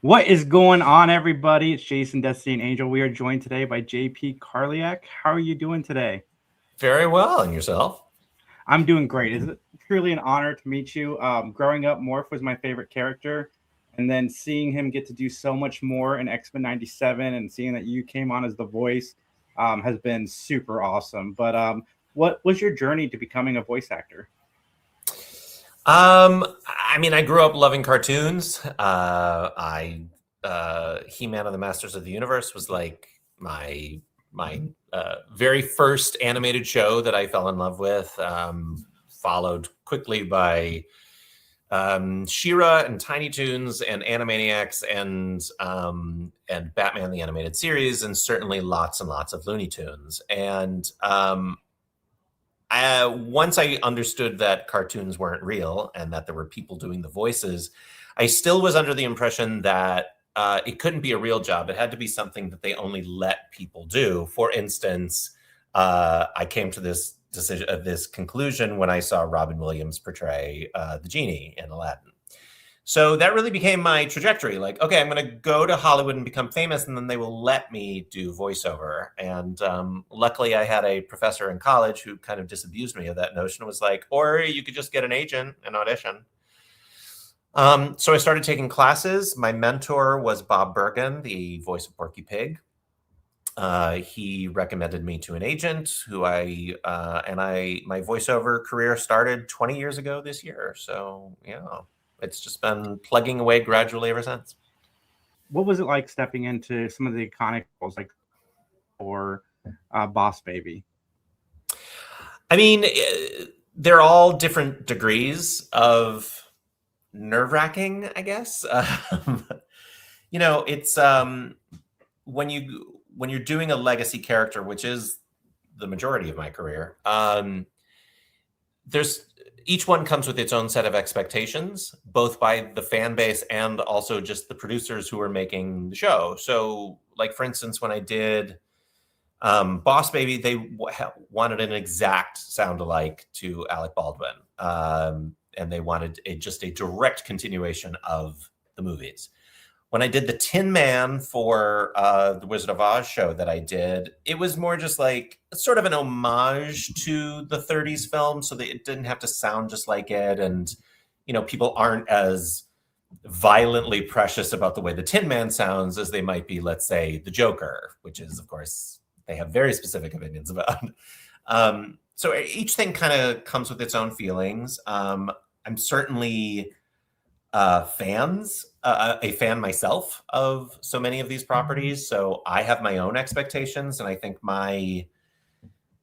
What is going on, everybody? It's Jason, Destiny, and Angel. We are joined today by JP Karliak. How are you doing today? Very well, and yourself? I'm doing great. It's truly an honor to meet you. Growing up, Morph was my favorite character, and then seeing him get to do so much more in X-Men '97, and seeing that you came on as the voice has been super awesome. But what was your journey to becoming a voice actor? I grew up loving cartoons. He-Man and the Masters of the Universe was like my very first animated show that I fell in love with. Followed quickly by She-Ra and Tiny Toons and Animaniacs and Batman the Animated Series, and certainly lots and lots of Looney Tunes. And once I understood that cartoons weren't real and that there were people doing the voices, I still was under the impression that it couldn't be a real job. It had to be something that they only let people do. For instance, I came to this conclusion when I saw Robin Williams portray the genie in Aladdin. So that really became my trajectory. Like, okay, I'm going to go to Hollywood and become famous, and then they will let me do voiceover. And luckily, I had a professor in college who kind of disabused me of that notion. It was like, or you could just get an agent and audition. So I started taking classes. My mentor was Bob Bergen, the voice of Porky Pig. He recommended me to an agent who my voiceover career started 20 years ago this year. So, yeah. It's just been plugging away gradually ever since. What was it like stepping into some of the iconic roles like or Boss Baby? They're all different degrees of nerve-wracking, I guess. It's when you're doing a legacy character, which is the majority of my career, there's each one comes with its own set of expectations, both by the fan base and also just the producers who are making the show. So, like, for instance, when I did Boss Baby, they wanted an exact sound-alike to Alec Baldwin. And they wanted just a direct continuation of the movies. When I did the Tin Man for the Wizard of Oz show that I did, it was more just like sort of an homage to the 30s film, so that it didn't have to sound just like it. And, people aren't as violently precious about the way the Tin Man sounds as they might be, let's say, the Joker, which is, of course, they have very specific opinions about. So each thing kind of comes with its own feelings. I'm certainly a fan myself of so many of these properties. So I have my own expectations. And I think my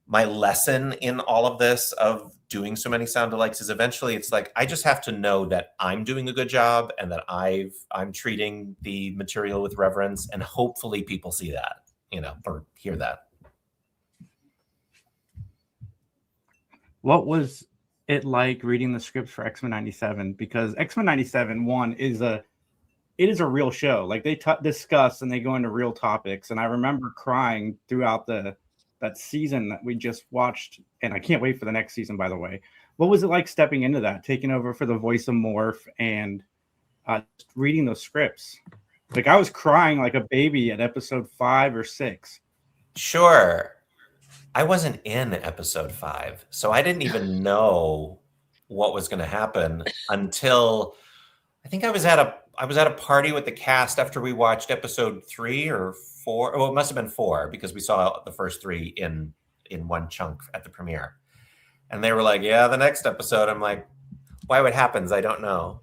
lesson in all of this of doing so many sound-alikes is eventually it's like, I just have to know that I'm doing a good job and that I'm treating the material with reverence, and hopefully people see that, or hear that. What was it like reading the scripts for X-Men '97? Because X-Men '97 it is a real show. Like they discuss and they go into real topics. And I remember crying throughout that season that we just watched, and I can't wait for the next season, by the way. What was it like stepping into that, taking over for the voice of Morph and reading those scripts? Like I was crying like a baby at episode 5 or 6. Sure. I wasn't in episode 5, so I didn't even know what was going to happen until I think I was at a party with the cast after we watched episode 3 or 4. Well, it must have been 4 because we saw the first 3 in one chunk at the premiere. And they were like, "Yeah, the next episode." I'm like, "Why? What happens? I don't know."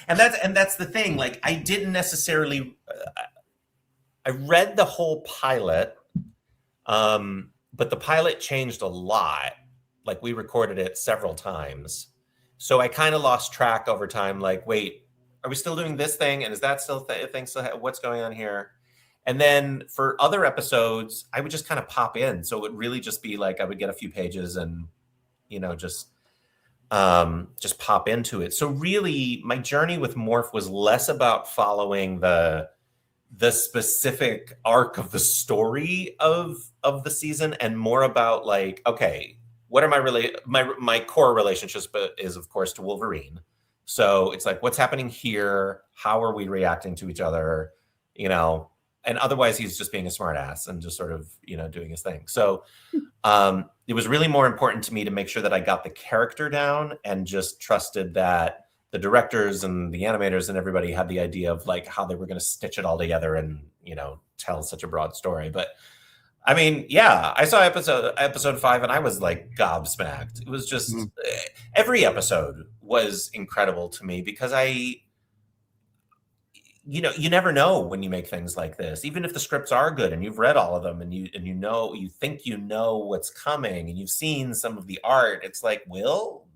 and that's the thing. Like, I didn't necessarily. I read the whole pilot. But the pilot changed a lot. Like, we recorded it several times. So I kind of lost track over time. Like, wait, are we still doing this thing? And is that still a thing? So what's going on here? And then for other episodes, I would just kind of pop in. So it would really just be like, I would get a few pages and, just pop into it. So really my journey with Morph was less about following the specific arc of the story of the season, and more about like, okay, what are my core relationships? But is of course to Wolverine, So it's like, what's happening here? How are we reacting to each other? You know, and otherwise he's just being a smartass and just sort of, you know, doing his thing. So it was really more important to me to make sure that I got the character down and just trusted that the directors and the animators and everybody had the idea of like how they were going to stitch it all together and, you know, tell such a broad story. But I mean, yeah, I saw episode 5 and I was like gobsmacked. It was just every episode was incredible to me because you know, you never know when you make things like this. Even if the scripts are good and you've read all of them and you know, you think you know what's coming and you've seen some of the art, it's like, well,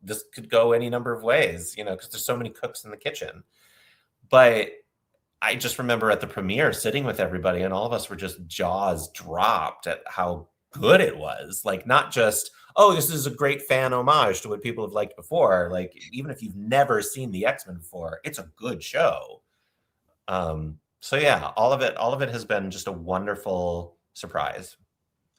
this could go any number of ways, you know, because there's so many cooks in the kitchen. But I just remember at the premiere sitting with everybody and all of us were just jaws dropped at how good it was. Like, not just, oh, this is a great fan homage to what people have liked before. Like, even if you've never seen the X-Men before, it's a good show. So yeah, all of it has been just a wonderful surprise.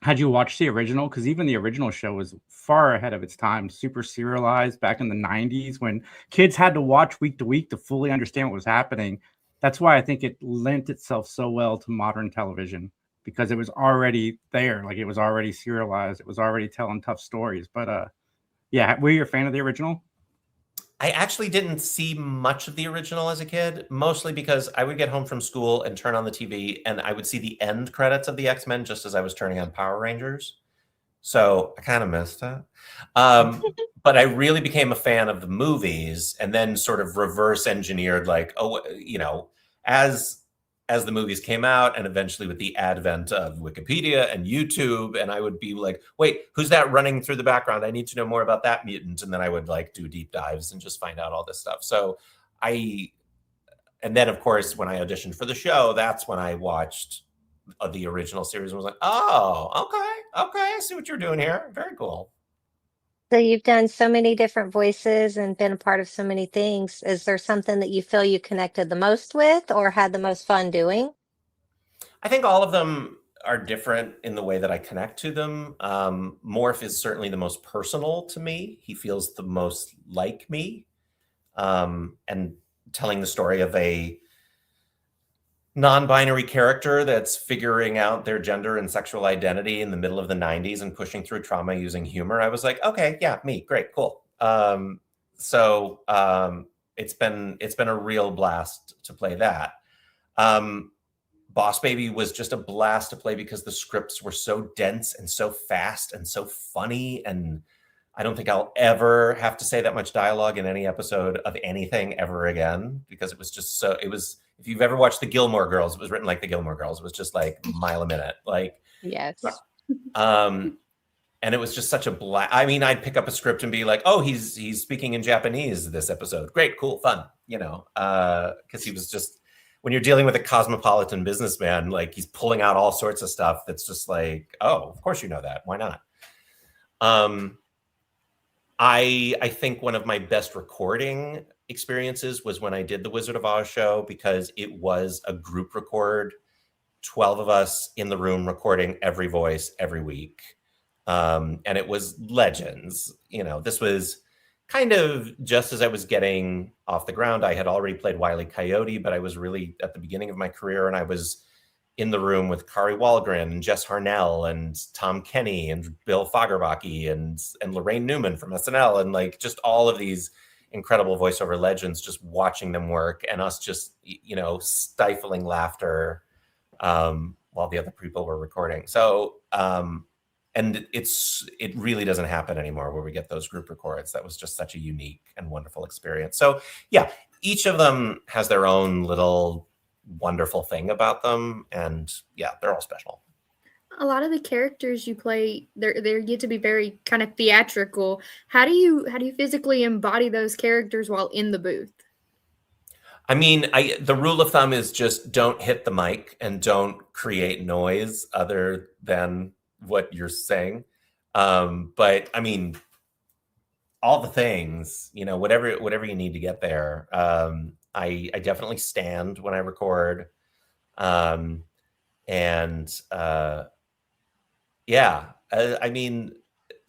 Had you watched the original? Because even the original show was far ahead of its time, super serialized back in the 90s when kids had to watch week to week to fully understand what was happening. That's why I think it lent itself so well to modern television, because it was already there. Like, it was already serialized. It was already telling tough stories. But yeah, were you a fan of the original? I actually didn't see much of the original as a kid, mostly because I would get home from school and turn on the TV and I would see the end credits of the X-Men just as I was turning on Power Rangers. So I kind of missed it. But I really became a fan of the movies and then sort of reverse engineered, like, oh, you know, as the movies came out and eventually with the advent of Wikipedia and YouTube, and I would be like, wait, who's that running through the background? I need to know more about that mutant. And then I would like do deep dives and just find out all this stuff. So and then of course, when I auditioned for the show, that's when I watched the original series and was like, oh, okay, I see what you're doing here. Very cool. So you've done so many different voices and been a part of so many things. Is there something that you feel you connected the most with or had the most fun doing? I think all of them are different in the way that I connect to them. Morph is certainly the most personal to me. He feels the most like me. And telling the story of a non-binary character that's figuring out their gender and sexual identity in the middle of the 90s and pushing through trauma using humor. I was like, okay, yeah, me, great, cool. It's been a real blast to play that. Boss Baby was just a blast to play because the scripts were so dense and so fast and so funny, and I don't think I'll ever have to say that much dialogue in any episode of anything ever again, because it was just so, it was, if you've ever watched the Gilmore Girls, it was written like the Gilmore Girls. It was just like a mile a minute. Like, Yes. and it was just such a blast. I mean, I'd pick up a script and be like, oh, he's speaking in Japanese this episode. Great, cool, fun, you know, because he was just, when you're dealing with a cosmopolitan businessman, like he's pulling out all sorts of stuff that's just like, oh, of course you know that. Why not? I think one of my best recording experiences was when I did the Wizard of Oz show, because it was a group record, 12 of us in the room recording every voice every week. And it was legends. You know, this was kind of just as I was getting off the ground. I had already played Wile E. Coyote, but I was really at the beginning of my career, and I was in the room with Kari Wahlgren and Jess Harnell and Tom Kenny and Bill Fagerbakke and Lorraine Newman from SNL, and like just all of these incredible voiceover legends, just watching them work and us just, you know, stifling laughter while the other people were recording. So, and it really doesn't happen anymore where we get those group records. That was just such a unique and wonderful experience. So yeah, each of them has their own little wonderful thing about them, and yeah, they're all special. A lot of the characters you play, they get to be very kind of theatrical. How do you physically embody those characters while in the booth? I mean, the rule of thumb is just don't hit the mic and don't create noise other than what you're saying. But I mean, all the things, you know, whatever you need to get there. I definitely stand when I record. Yeah, I mean,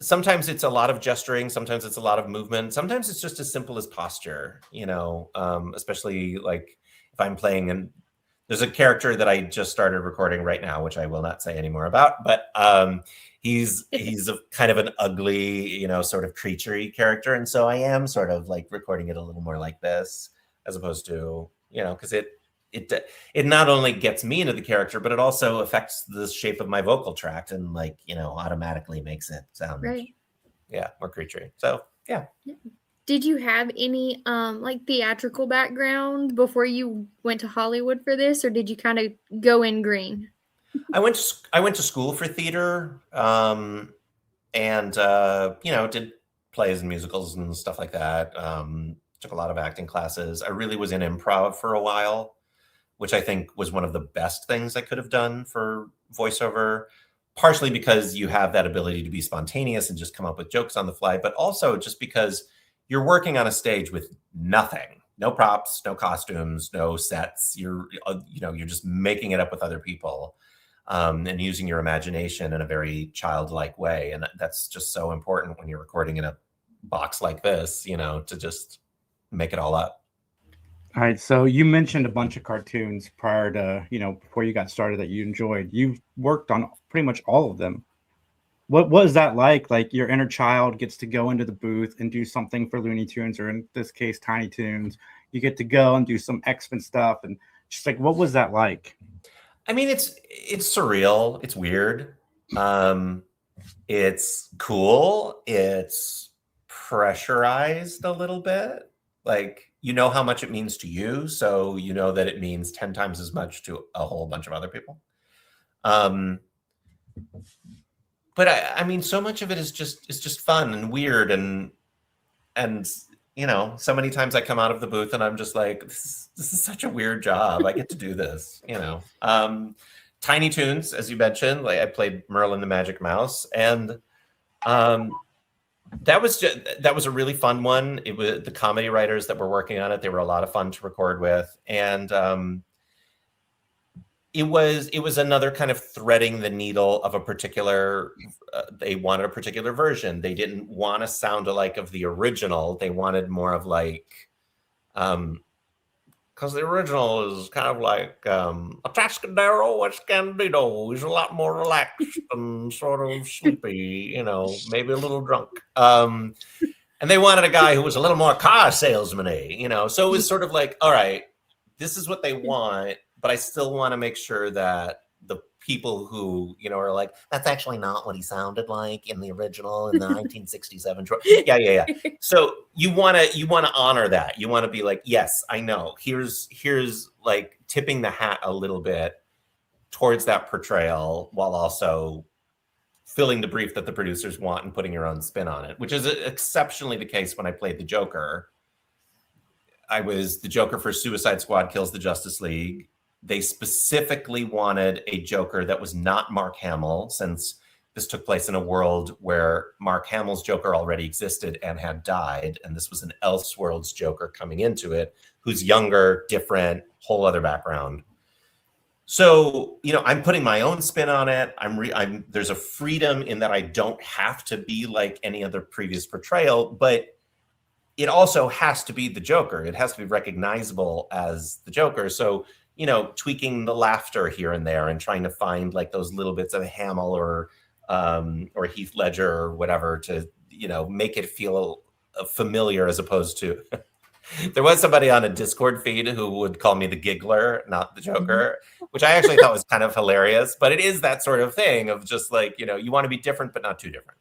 sometimes it's a lot of gesturing, sometimes it's a lot of movement, sometimes it's just as simple as posture, especially like if I'm playing, and there's a character that I just started recording right now, which I will not say any more about, but he's a kind of an ugly, sort of creature-y character, and so I am sort of like recording it a little more like this, as opposed to, because it not only gets me into the character, but it also affects the shape of my vocal tract and like, automatically makes it sound more creaturey. So yeah. Did you have any like theatrical background before you went to Hollywood for this, or did you kind of go in green? I went to school for theater, and did plays and musicals and stuff like that. Took a lot of acting classes. I really was in improv for a while, which I think was one of the best things I could have done for voiceover, partially because you have that ability to be spontaneous and just come up with jokes on the fly, but also just because you're working on a stage with nothing, no props, no costumes, no sets. You're just making it up with other people, and using your imagination in a very childlike way. And that's just so important when you're recording in a box like this, to just make it all up. All right, so you mentioned a bunch of cartoons prior to, before you got started that you enjoyed. You've worked on pretty much all of them. What was that like? Like your inner child gets to go into the booth and do something for Looney Tunes, or in this case, Tiny Toons. You get to go and do some X-Men stuff, and just like, what was that like? I mean, it's surreal. It's weird. It's cool. It's pressurized a little bit. Like, how much it means to you, so you know that it means 10 times as much to a whole bunch of other people. But I mean, so much of it is just fun and weird, and so many times I come out of the booth and I'm just like, this is such a weird job. I get to do this, Tiny Toons, as you mentioned, like I played Merlin the Magic Mouse, and that was a really fun one. It was the comedy writers that were working on it. They were a lot of fun to record with, and it was another kind of threading the needle of a particular. They wanted a particular version. They didn't want to sound alike of the original. They wanted more of like, because the original is kind of like a Tascadero Escondido. He's a lot more relaxed and sort of sleepy, maybe a little drunk. And they wanted a guy who was a little more car salesman-y, So it was sort of like, all right, this is what they want, but I still want to make sure that the people who, are like, that's actually not what he sounded like in the original in the 1967. Yeah. So you want to honor that. You want to be like, yes, I know. Here's like tipping the hat a little bit towards that portrayal while also filling the brief that the producers want and putting your own spin on it, which is exceptionally the case when I played the Joker. I was the Joker for Suicide Squad Kills the Justice League. They specifically wanted a Joker that was not Mark Hamill, since this took place in a world where Mark Hamill's Joker already existed and had died. And this was an Elseworlds Joker coming into it, who's younger, different, whole other background. So, I'm putting my own spin on it. There's a freedom in that I don't have to be like any other previous portrayal, but it also has to be the Joker. It has to be recognizable as the Joker. So, tweaking the laughter here and there and trying to find like those little bits of Hamill or Heath Ledger or whatever to, make it feel familiar, as opposed to there was somebody on a Discord feed who would call me the giggler, not the Joker, which I actually thought was kind of hilarious. But it is that sort of thing of just like, you want to be different, but not too different.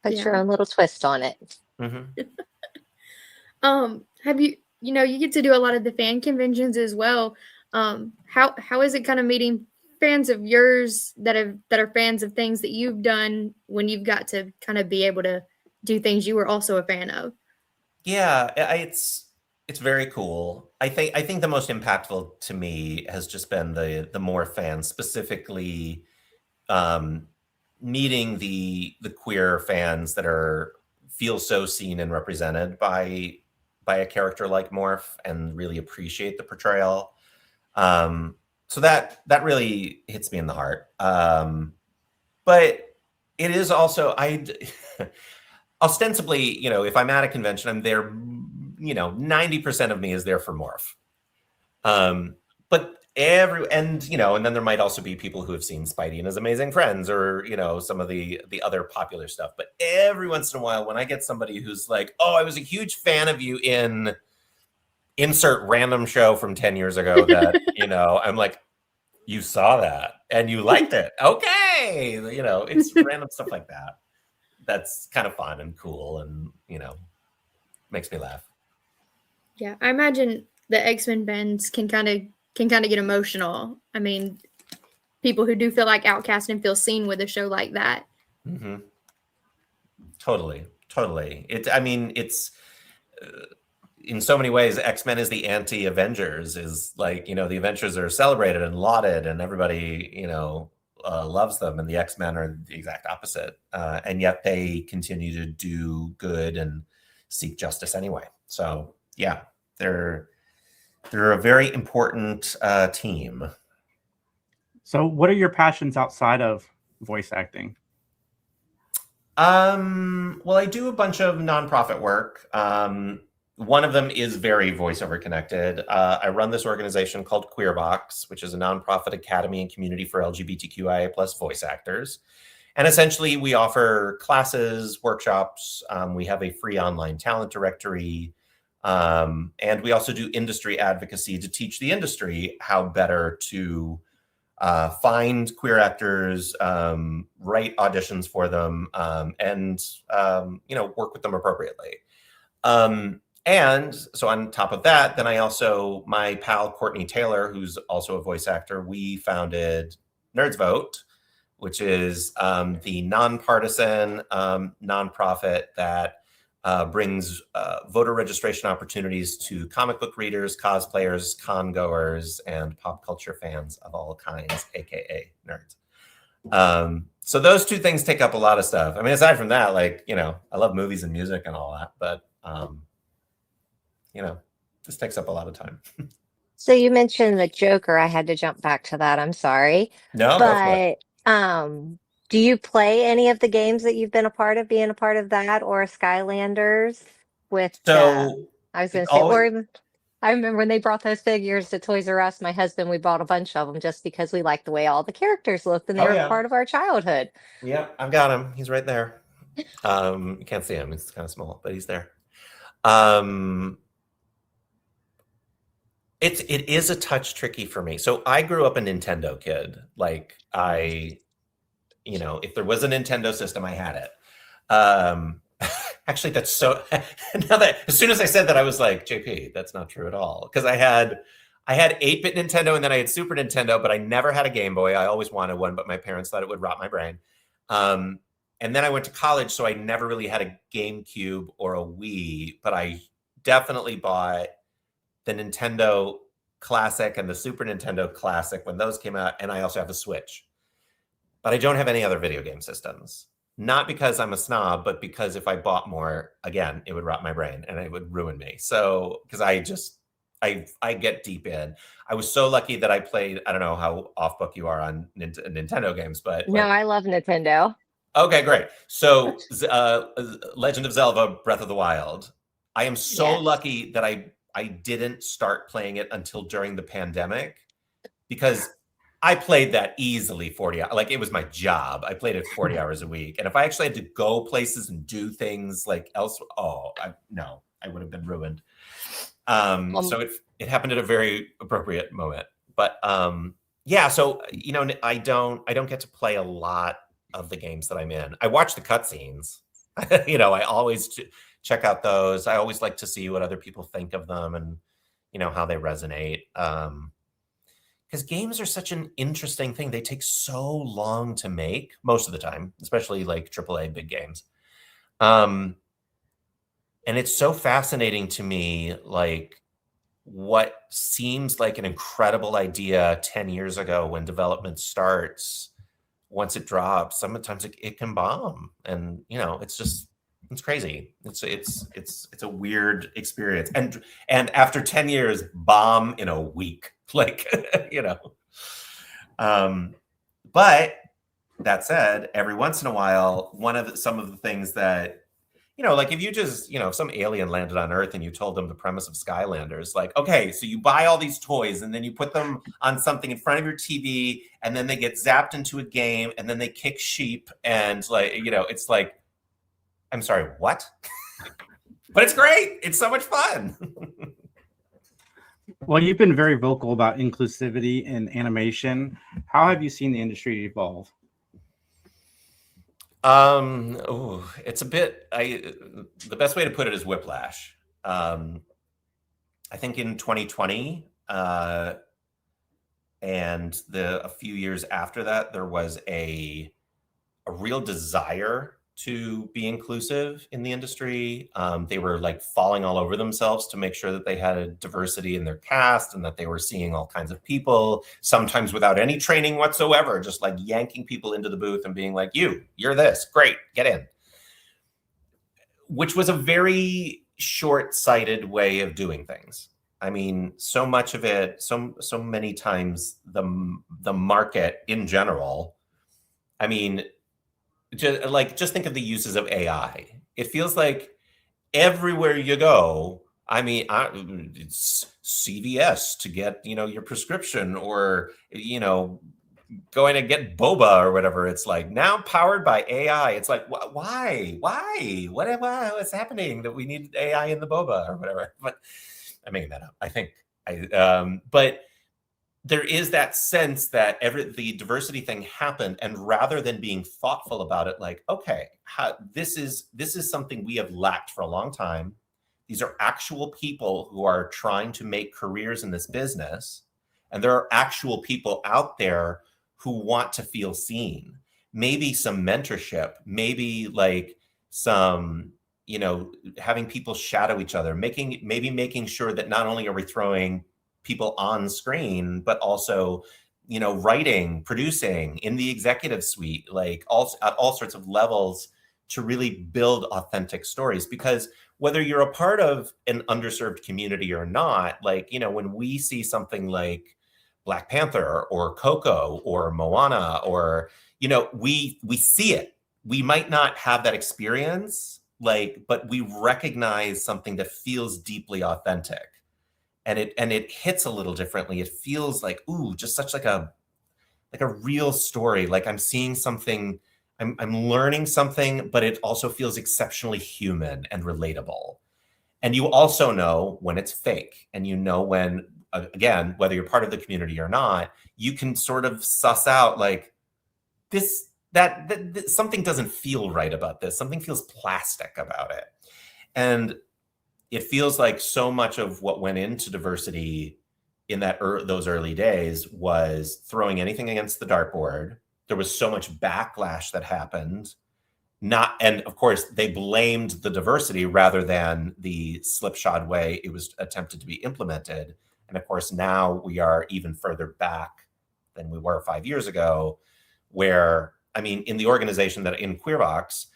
Put your own little twist on it. Mm-hmm. Have you, you get to do a lot of the fan conventions as well. How is it kind of meeting fans of yours that are fans of things that you've done when you've got to kind of be able to do things you were also a fan of? Yeah, it's very cool. I think the most impactful to me has just been the Morph fans, specifically meeting the queer fans that feel so seen and represented by a character like Morph and really appreciate the portrayal. So that really hits me in the heart. But it is also, ostensibly, you know, if I'm at a convention, I'm there, you know, 90% of me is there for Morph. But you know, and then there might also be people who have seen Spidey and His Amazing Friends, or, you know, some of the other popular stuff. But every once in a while, when I get somebody who's like, oh, I was a huge fan of you in insert random show from 10 years ago that, you know, I'm like, you saw that and you liked it. Okay. You know, it's random stuff like that. That's kind of fun and cool, and, you know, makes me laugh. Yeah, I imagine the X-Men fans can kind of get emotional. I mean, people who do feel like outcast and feel seen with a show like that. Mm-hmm. Totally. I mean, it's in so many ways, X-Men is the anti-Avengers. Is like, you know, the Avengers are celebrated and lauded, and everybody, you know, loves them, and the X-Men are the exact opposite, and yet they continue to do good and seek justice anyway. So yeah, they're a very important team. So what are your passions outside of voice acting? Well, I do a bunch of nonprofit work. One of them is very voiceover connected. I run this organization called Queerbox, which is a nonprofit academy and community for LGBTQIA+ voice actors. And essentially, we offer classes, workshops. We have a free online talent directory. And we also do industry advocacy to teach the industry how better to find queer actors, write auditions for them, and you know, work with them appropriately. And so on top of that, then I also, my pal Courtney Taylor, who's also a voice actor, we founded Nerds Vote, which is the nonpartisan nonprofit that brings voter registration opportunities to comic book readers, cosplayers, con goers, and pop culture fans of all kinds, aka nerds. So those two things take up a lot of stuff. I mean, aside from that, like, you know, I love movies and music and all that, but you know, this takes up a lot of time. So you mentioned the Joker. I had to jump back to that. I'm sorry. No, go for it. But do you play any of the games that you've been a part of, being a part of that, or Skylanders with So I was going to say, or even, I remember when they brought those figures to Toys R Us, my husband, we bought a bunch of them just because we liked the way all the characters looked, and they were part of our childhood. Yep, I've got him. He's right there. You can't see him. He's kind of small, but he's there. It is a touch tricky for me. So I grew up a Nintendo kid. Like, you know, if there was a Nintendo system, I had it. Actually, that's so, now that, as soon as I said that, I was like, JP, that's not true at all. Because I had 8-bit Nintendo, and then I had Super Nintendo, but I never had a Game Boy. I always wanted one, but my parents thought it would rot my brain. And then I went to college, so I never really had a GameCube or a Wii, but I definitely bought the Nintendo Classic and the Super Nintendo Classic when those came out, and I also have a Switch. But I don't have any other video game systems. Not because I'm a snob, but because if I bought more, again, it would rot my brain and it would ruin me. So, because I get deep in. I was so lucky that I played, I don't know how off book you are on Nintendo games, but no, I love Nintendo. Okay, great. So Legend of Zelda Breath of the Wild. I am so lucky that I didn't start playing it until during the pandemic, because I played that easily 40 hours. Like, it was my job. I played it 40 hours a week. And if I actually had to go places and do things like elsewhere, I would have been ruined. So it happened at a very appropriate moment. But yeah, so, you know, I don't get to play a lot of the games that I'm in. I watch the cutscenes. You know, I always check out those. I always like to see what other people think of them and, you know, how they resonate. Because games are such an interesting thing. They take so long to make most of the time, especially like AAA big games. And it's so fascinating to me, like, what seems like an incredible idea 10 years ago when development starts, once it drops, sometimes it can bomb. And, you know, it's crazy. It's a weird experience. And after 10 years, bomb in a week, like, you know. But that said, every once in a while, some of the things that, like if you just, if some alien landed on Earth and you told them the premise of Skylanders, like, okay, so you buy all these toys and then you put them on something in front of your TV and then they get zapped into a game and then they kick sheep and like, it's like, I'm sorry, what? But it's great. It's so much fun. Well, you've been very vocal about inclusivity in animation. How have you seen the industry evolve? It's a bit. The best way to put it is whiplash. I think in 2020, and a few years after that, there was a real desire to be inclusive in the industry. They were like falling all over themselves to make sure that they had a diversity in their cast and that they were seeing all kinds of people, sometimes without any training whatsoever, just like yanking people into the booth and being like, you're this, great, get in. Which was a very short-sighted way of doing things. I mean, so much of it, so many times the market in general, I mean, just think of the uses of AI. It feels like everywhere you go, I mean, it's CVS to get, your prescription or, going to get boba or whatever. It's like now powered by AI. It's like, why? What's happening that we need AI in the boba or whatever? But I'm making that up. I think but there is that sense that the diversity thing happened, and rather than being thoughtful about it, like, okay, this is something we have lacked for a long time. These are actual people who are trying to make careers in this business, and there are actual people out there who want to feel seen. Maybe some mentorship, maybe like some, having people shadow each other, making sure that not only are we throwing people on screen, but also, writing, producing in the executive suite, like at all sorts of levels to really build authentic stories. Because whether you're a part of an underserved community or not, like, when we see something like Black Panther or Coco or Moana, or, we see it. We might not have that experience, but we recognize something that feels deeply authentic. And it hits a little differently. It feels like, just such like a real story. Like I'm seeing something, I'm learning something, but it also feels exceptionally human and relatable. And you also know when it's fake, and when, again, whether you're part of the community or not, you can sort of suss out like that something doesn't feel right about this. Something feels plastic about it. And it feels like so much of what went into diversity in those early days was throwing anything against the dartboard. There was so much backlash that happened. And of course, they blamed the diversity rather than the slipshod way it was attempted to be implemented. And of course, now we are even further back than we were 5 years ago, where, I mean, in the organization that in Queerbox,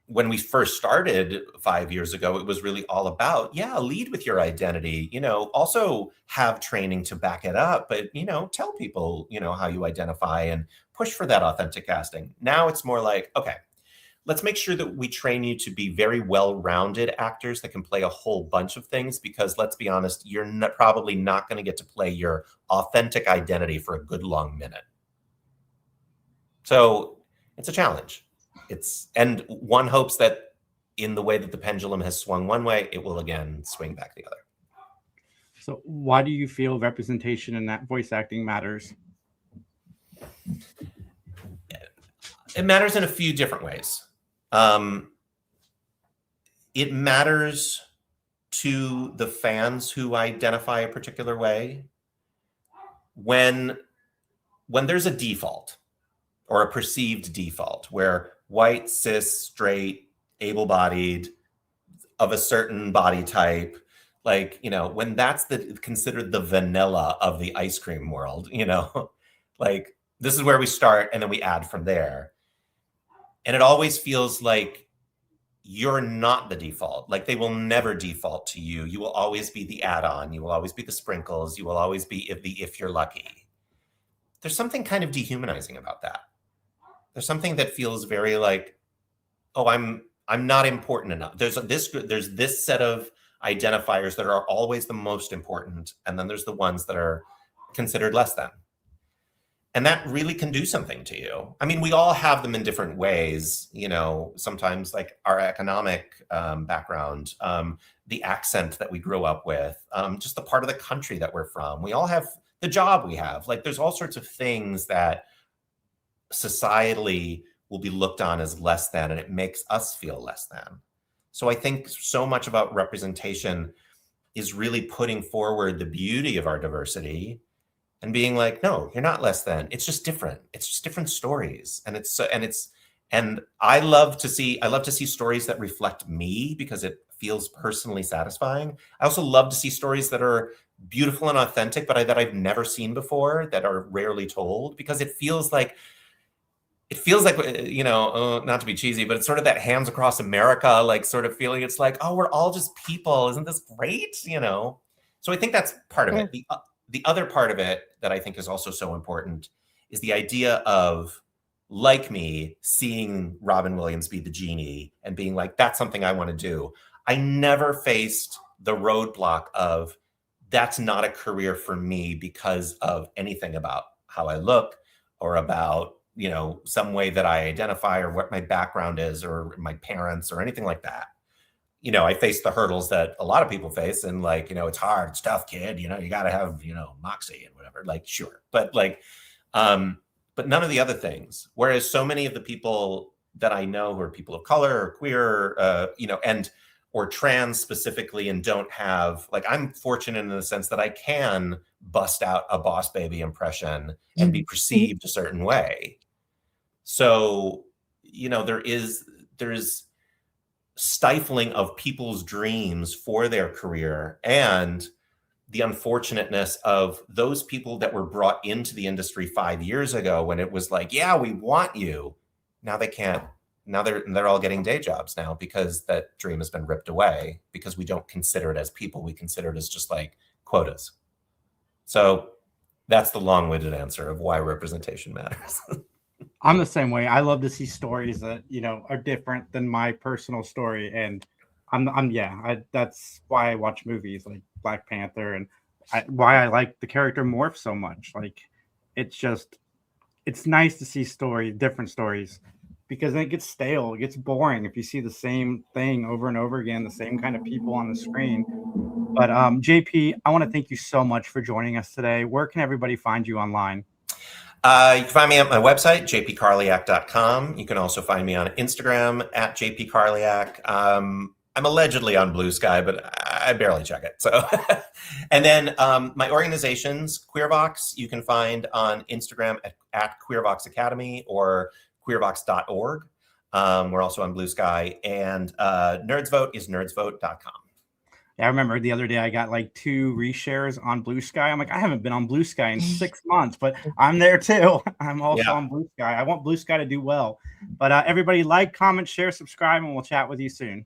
when we first started 5 years ago, it was really all about, lead with your identity, also have training to back it up, but, tell people, how you identify and push for that authentic casting. Now it's more like, okay, let's make sure that we train you to be very well-rounded actors that can play a whole bunch of things, because let's be honest, you're probably not going to get to play your authentic identity for a good long minute. So it's a challenge. And one hopes that in the way that the pendulum has swung one way, it will again swing back the other. So why do you feel representation in that voice acting matters? It matters in a few different ways. It matters to the fans who identify a particular way. When there's a default or a perceived default where white, cis, straight, able-bodied, of a certain body type, like, when that's considered the vanilla of the ice cream world, like this is where we start and then we add from there. And it always feels like you're not the default. Like they will never default to you. You will always be the add-on. You will always be the sprinkles. You will always be if you're lucky. There's something kind of dehumanizing about that. There's something that feels very like, oh, I'm not important enough. There's this set of identifiers that are always the most important, and then there's the ones that are considered less than. And that really can do something to you. I mean, we all have them in different ways, you know, sometimes like our economic background, the accent that we grew up with, just the part of the country that we're from. We all have the job we have. Like there's all sorts of things that societally will be looked on as less than, and it makes us feel less than. So I think so much about representation is really putting forward the beauty of our diversity and being like, no, you're not less than. It's just different. It's just different stories. And I love to see stories that reflect me because it feels personally satisfying. I also love to see stories that are beautiful and authentic, but that I've never seen before, that are rarely told, because it feels like, you know, not to be cheesy, but it's sort of that Hands Across America, like sort of feeling. It's like, oh, we're all just people. Isn't this great? You know? So I think that's part of it. The other part of it that I think is also so important is the idea of, like me, seeing Robin Williams be the genie and being like, that's something I want to do. I never faced the roadblock of, that's not a career for me because of anything about how I look or about, you know, some way that I identify or what my background is or my parents or anything like that. You know, I face the hurdles that a lot of people face, and like, you know, it's hard, it's tough, kid, you know, you got to have, you know, moxie and whatever, like, sure. But like, but none of the other things. Whereas so many of the people that I know who are people of color or queer, you know, or trans specifically, and don't have, like, I'm fortunate in the sense that I can bust out a Boss Baby impression and be perceived a certain way. So, you know, there is stifling of people's dreams for their career, and the unfortunateness of those people that were brought into the industry 5 years ago when it was like, yeah, we want you. Now they can't. Now they're all getting day jobs now because that dream has been ripped away, because we don't consider it as people. We consider it as just like quotas. So that's the long-winded answer of why representation matters. I'm the same way. I love to see stories that, you know, are different than my personal story, and that's why I watch movies like Black Panther, and why I like the character Morph so much. Like, it's nice to see different stories, because then it gets stale, it gets boring if you see the same thing over and over again, the same kind of people on the screen. But JP, I want to thank you so much for joining us today. Where can everybody find you online? You can find me at my website, jpkarliak.com. You can also find me on Instagram at JP Karliak. I'm allegedly on Blue Sky, but I barely check it. So, and then my organizations, Queervox, you can find on Instagram at Queervox Academy or queervox.org. We're also on Blue Sky, and NerdsVote is nerdsvote.com. Yeah, I remember the other day I got like 2 reshares on Blue Sky. I'm like, I haven't been on Blue Sky in 6 months, but I'm there too. I'm also on Blue Sky. I want Blue Sky to do well. But everybody, like, comment, share, subscribe, and we'll chat with you soon.